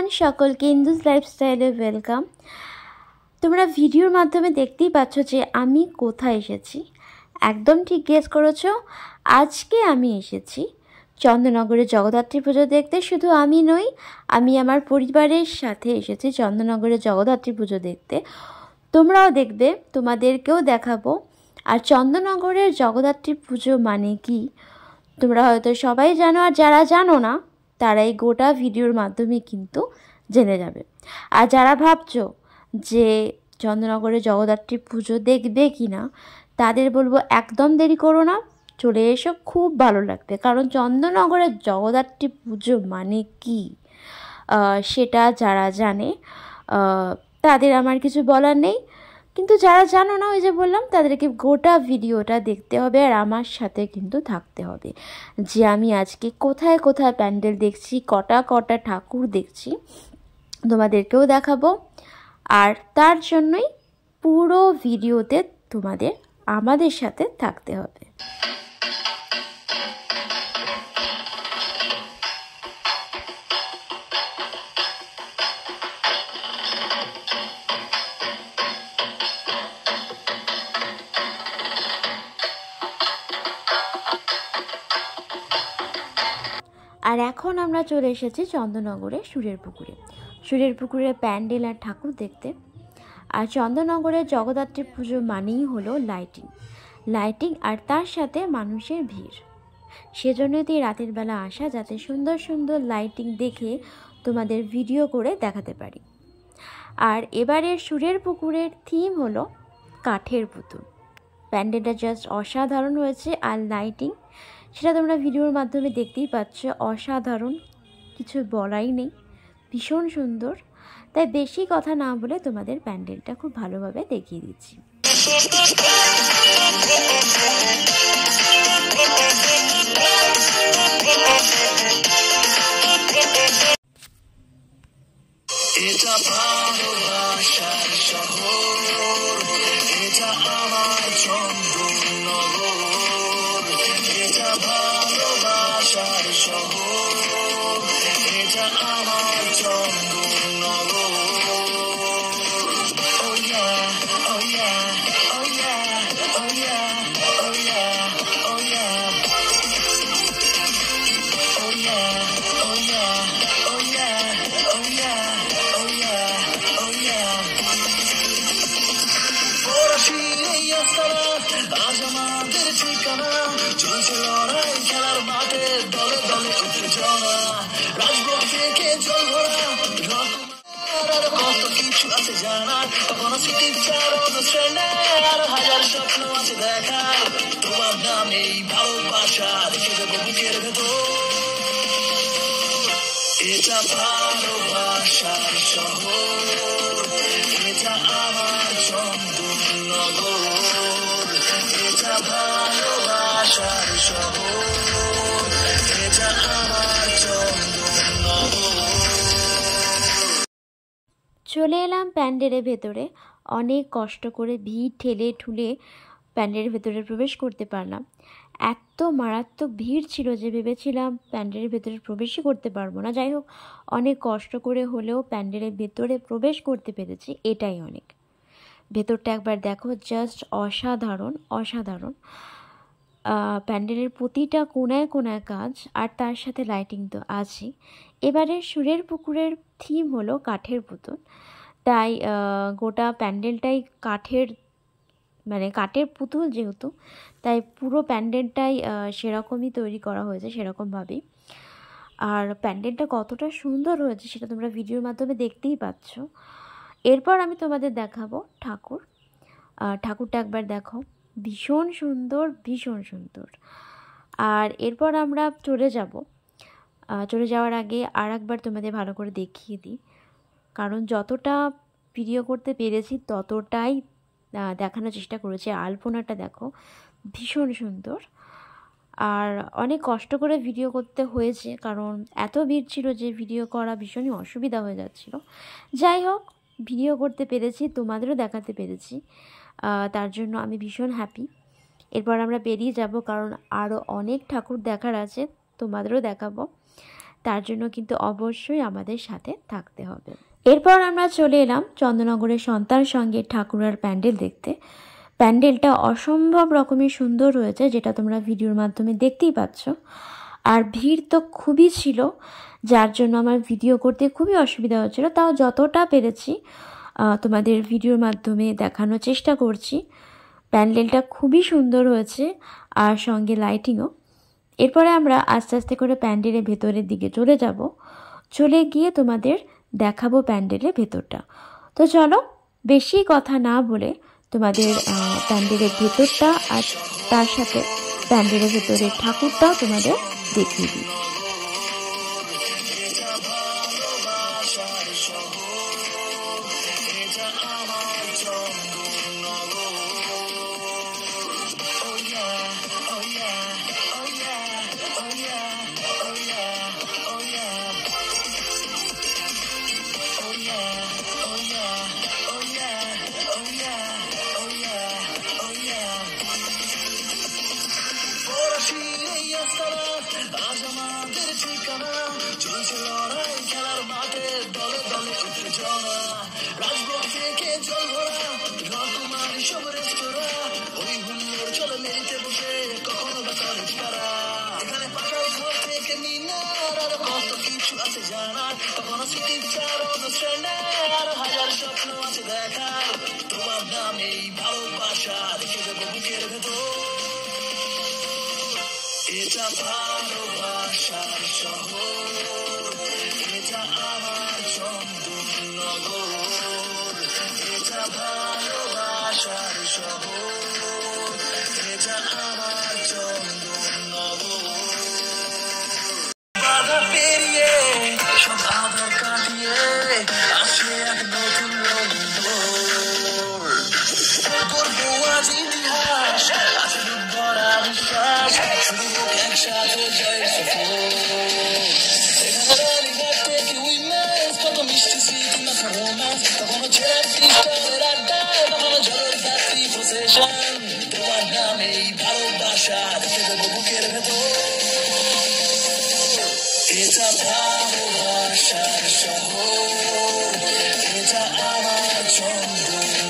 Everyone, সকলকে Indus লাইফস্টাইলে welcome. তোমরা ভিডিওর মাধ্যমে দেখতেই পাচ্ছ যে আমি কোথায় এসেছি। একদম ঠিক গেস করেছো, আজকে আমি এসেছি চন্দননগরে জগদ্ধাত্রী পুজো দেখতে। শুধু আমি নই, আমি আমার পরিবারের সাথে এসেছি চন্দননগরে জগদ্ধাত্রী পুজো দেখতে। তোমরাও দেখবে, তোমাদেরকেও দেখাবো। আর চন্দননগরের জগদ্ধাত্রী পুজো মানে কি তোমরা হয়তো সবাই জানো, আর যারা জানো না তারা এই গোটা ভিডিওর মাধ্যমে কিন্তু জেনে যাবে। আর যারা ভাবছো যে চন্দননগরে জগদ্ধাত্রী পুজো দেখবে কি না, তাদের বলবো একদম দেরি করো না, চলে এসো, খুব ভালো লাগবে। কারণ চন্দননগরের জগদ্ধাত্রী পুজো মানে কি সেটা যারা জানে তাদের আমার কিছু বলার নেই, কিন্তু যারা জানো না, ওই যে বললাম, তাদেরকে গোটা ভিডিওটা দেখতে হবে আর আমার সাথে কিন্তু থাকতে হবে যে আমি আজকে কোথায় কোথায় প্যান্ডেল দেখছি, কটা কটা ঠাকুর দেখছি, তোমাদেরকেও দেখাবো। আর তার জন্যই পুরো ভিডিওতে তোমাদের আমাদের সাথে থাকতে হবে। আর এখন আমরা চলে এসেছি চন্দননগরে সুরের পুকুরে। সুরের পুকুরে প্যান্ডেল আর ঠাকুর দেখতে। আর চন্দননগরের জগদ্ধাত্রী পুজো মানেই হলো লাইটিং আর তার সাথে মানুষের ভিড়। সেজন্যই তো রাতের বেলা আসা, যাতে সুন্দর সুন্দর লাইটিং দেখে তোমাদের ভিডিও করে দেখাতে পারি। আর এবারের সুরের পুকুরের থিম হলো কাঠের পুতুল। প্যান্ডেলটা জাস্ট অসাধারণ হয়েছে, আর লাইটিং সেটা তোমরা ভিডিওর মাধ্যমে দেখতেই পাচ্ছ, অসাধারণ, কিছু বলাই নেই, ভীষণ সুন্দর। তাই বেশি কথা না বলে তোমাদের প্যান্ডেলটা খুব ভালোভাবে দেখিয়ে দিচ্ছি। এটা ভালোবাসার শহর, এটা আমার চন্দননগর, এটা ভালোবাসার শহর, এটা আমার Chandannagar. Oh yeah, oh yeah, oh yeah, oh yeah, oh yeah, oh yeah, oh yeah, oh yeah, oh yeah, oh yeah. আজ আমাদের ঠিকানা চলছে লড়াই, খেলার মাঠে দলে দলে উত্তেজনা, রাজপথ থেকে জল ভরা আর কত কিছু আছে জানার, কোনো স্মৃতির চারণ শ্রেণে আর হাজার স্বপ্ন আছে দেখার। তোমার নাম এই ভালোবাসা রেখে দেবো বুকের ভেতর। এটা ভালোবাসার শহর, এটা আমার চন্দননগর, এটা ভালোবাসার শহর, এটা আমার চন্দননগর। চলে এলাম প্যান্ডেলের ভেতরে। অনেক কষ্ট করে ভিড় ঠেলে ঠুলে প্যান্ডেলের ভেতরে প্রবেশ করতে পারলাম। এত মারাত্মক ভিড় ছিল যে ভেবেছিলাম প্যান্ডেলের ভেতরে প্রবেশই করতে পারবো না। যাই হোক, অনেক কষ্ট করে হলেও প্যান্ডেলের ভেতরে প্রবেশ করতে পেরেছি, এটাই অনেক। ভেতরটা একবার দেখো, জাস্ট অসাধারণ অসাধারণ। প্যান্ডেলের প্রতিটা কোনায় কোনায় কাজ, আর তার সাথে লাইটিং তো আছে। এবারে সুরের পুকুরের থিম হলো কাঠের পুতুল, তাই গোটা প্যান্ডেলটাই কাঠের, মানে কাঠের পুতুল যেহেতু, তাই পুরো প্যান্ডেলটাই সেরকমই তৈরি করা হয়েছে, সেরকমভাবেই। আর প্যান্ডেলটা কতটা সুন্দর হয়েছে সেটা তোমরা ভিডিওর মাধ্যমে দেখতেই পাচ্ছ। এরপর আমি তোমাদের দেখাবো ঠাকুর। ঠাকুরটা একবার দেখো, ভীষণ সুন্দর, ভীষণ সুন্দর। আর এরপর আমরা চলে যাওয়ার আগে আর একবার তোমাদের ভালো করে দেখিয়ে দিই, কারণ যতটা ভিডিও করতে পেরেছি ততটাই দেখানোর চেষ্টা করেছি। আলপনাটা দেখো, ভীষণ সুন্দর। আর অনেক কষ্ট করে ভিডিও করতে হয়েছে, কারণ এত ভিড় ছিল যে ভিডিও করা ভীষণই অসুবিধা হয়ে যাচ্ছিল। যাই হোক, ভিডিও করতে পেরেছি, তোমাদেরও দেখাতে পেরেছি, তার জন্য আমি ভীষণ হ্যাপি। এরপর আমরা বেরিয়ে যাব, কারণ আরও অনেক ঠাকুর দেখার আছে, তোমাদেরও দেখাবো। তার জন্য কিন্তু অবশ্যই আমাদের সাথে থাকতে হবে। এরপর আমরা চলে এলাম চন্দননগরের সন্তান সঙ্গে ঠাকুরার প্যান্ডেল দেখতে। প্যান্ডেলটা অসম্ভব রকমের সুন্দর হয়েছে, যেটা তোমরা ভিডিওর মাধ্যমে দেখতেই পাচ্ছ। আর ভিড় তো খুবই ছিল, যার জন্য আমার ভিডিও করতে খুবই অসুবিধা হচ্ছিল। তাও যতটা পেরেছি তোমাদের ভিডিওর মাধ্যমে দেখানোর চেষ্টা করছি। প্যান্ডেলটা খুবই সুন্দর হয়েছে, আর সঙ্গে লাইটিংও। এরপরে আমরা আস্তে আস্তে করে প্যান্ডেলের ভেতরের দিকে চলে যাব। চলে গিয়ে তোমাদের দেখাবো প্যান্ডেলের ভেতরটা। তো চলো বেশি কথা না বলে তোমাদের প্যান্ডেলের ভেতরটা আর তার সাথে প্যান্ডেলের ভেতরের ঠাকুরটাও তোমাদের দেখিয়ে দিই। তোমার নামে ভালোবাসা রেখে দেবো বুকের ভেতর। এটা ভালোবাসার শহর, এটা আমার চন্দননগর। এটা ভালোবাসার শহর, এটা আমার চন্দননগর। বাধা পেরিয়ে সব আধার কাটিয়ে আসে এক নতুন করবো আজ ইতিহাস, আজ ভরা বিশ্বাস, শুরু হোক একসাথে জয় সফর। কত মিষ্টি স্মৃতি মাথা রোমান্স, কখনো ছেড়ে খ্রিস্টানের আড্ডায়, কখনো ঝড়ের যাত্রী প্রসেশন। তোমার নামে ভালোবাসা রেখে দেবো বুকের ভেতর। এটা ভালোবাসার শহর, এটা আমার চন্দন।